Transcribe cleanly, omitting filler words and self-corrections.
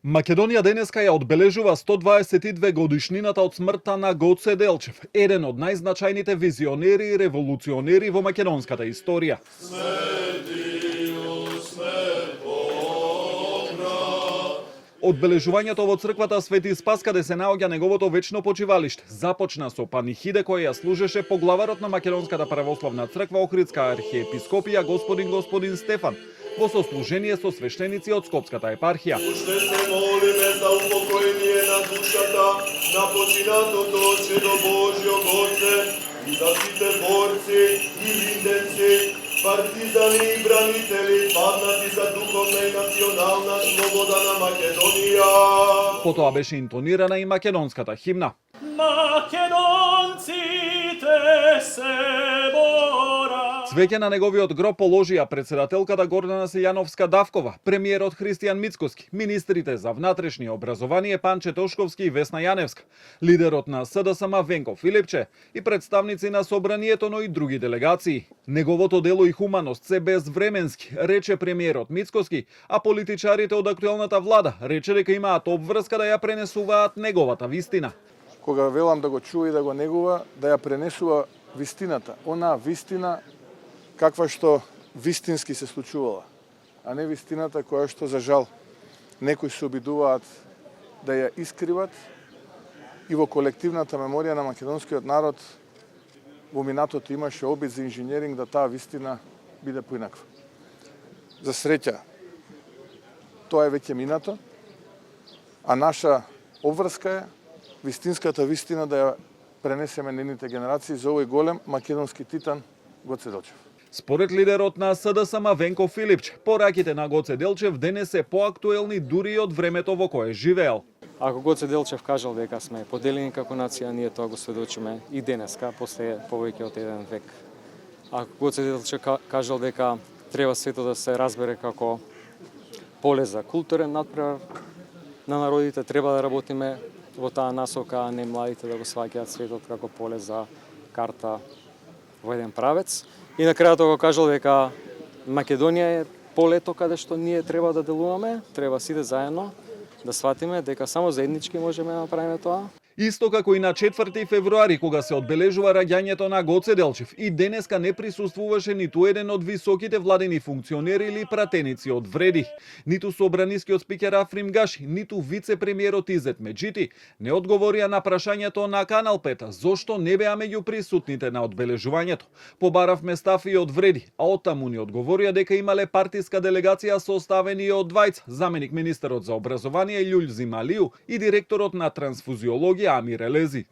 Македонија денеска ја одбележува 122 годишнината од смртта на Гоце Делчев, еден од најзначајните визионери и револуционери во македонската историја. Одбележувањето во црквата Свети Спас, каде се наоѓа неговото вечно почивалиште, започна со панихиде која ја служеше поглаварот на Македонската православна црква Охридска архиепископија господин Стефан, во сослужение со свештеници од Скопската епархија. Уште се молиме за упокоение на душата на починатото чедо Божјо Гоце и за сите борци и лиденци, партизани и бранители, паднати за духовна и национална слобода на Македонија. Потоа беше интонирана и македонската химна. Македонците се борат. Цвеќе на неговиот гроб положија председателката Гордана Силјановска-Давкова, премиерот Христијан Мицкоски, министрите за внатрешни образование Панче Тошковски и Весна Јаневска, лидерот на СДСМ Венко Филипче и представници на собранието, но и други делегации. Неговото дело и хуманост се безвременски, рече премиерот Мицкоски, а политичарите од актуелната влада рече дека имаат обврска да ја пренесуваат неговата вистина. Кога велам да го чува и да го негува, да ја пренесува вистината, онаа вистина каква што вистински се случувала, а не вистината која што за жал некои се обидуваат да ја искриват и во колективната меморија на македонскиот народ во минатото имаше обид за инженеринг да таа вистина биде поинаква. За среќа, тоа е веќе минато, а наша обврска е вистинската вистина да ја пренесеме нивните генерации за овој голем македонски титан Гоце Делчев. Според лидерот на СДСМ Венко Филипче, пораките на Гоце Делчев денес се поактуелни дури од времето во кое живеел. Ако Гоце Делчев кажал дека сме поделени како нација, ние тоа го сведочиме и денеска, после повеќе од еден век. Ако Гоце Делчев кажал дека треба светот да се разбере како поле за културен надпревар на народите, треба да работиме во таа насока, а не младите да го сваќаат светот како поле за карта во еден правец. И на крајот го кажал дека Македонија е полето каде што ние треба да делуваме, треба сите заедно да сватиме дека само заеднички можеме да направиме тоа. Исто како и на 4 февруари, кога се одбележува раѓањето на Гоце Делчев, и денеска не присуствуваше ниту еден од високите владени функционери или пратеници од Вреди. Ниту собранискиот спикер Африм Гаши, ниту вице-премиерот Изет Меджити не одговорија на прашањето на Канал 5 зошто не беа меѓу присутните на одбележувањето. Побаравме стафи од Вреди, а оттаму ни одговорија дека имале партиска делегација составени од двајца, заменик министерот за образование Љулј Зималију и директорот на трансфузиологија Амир Елези.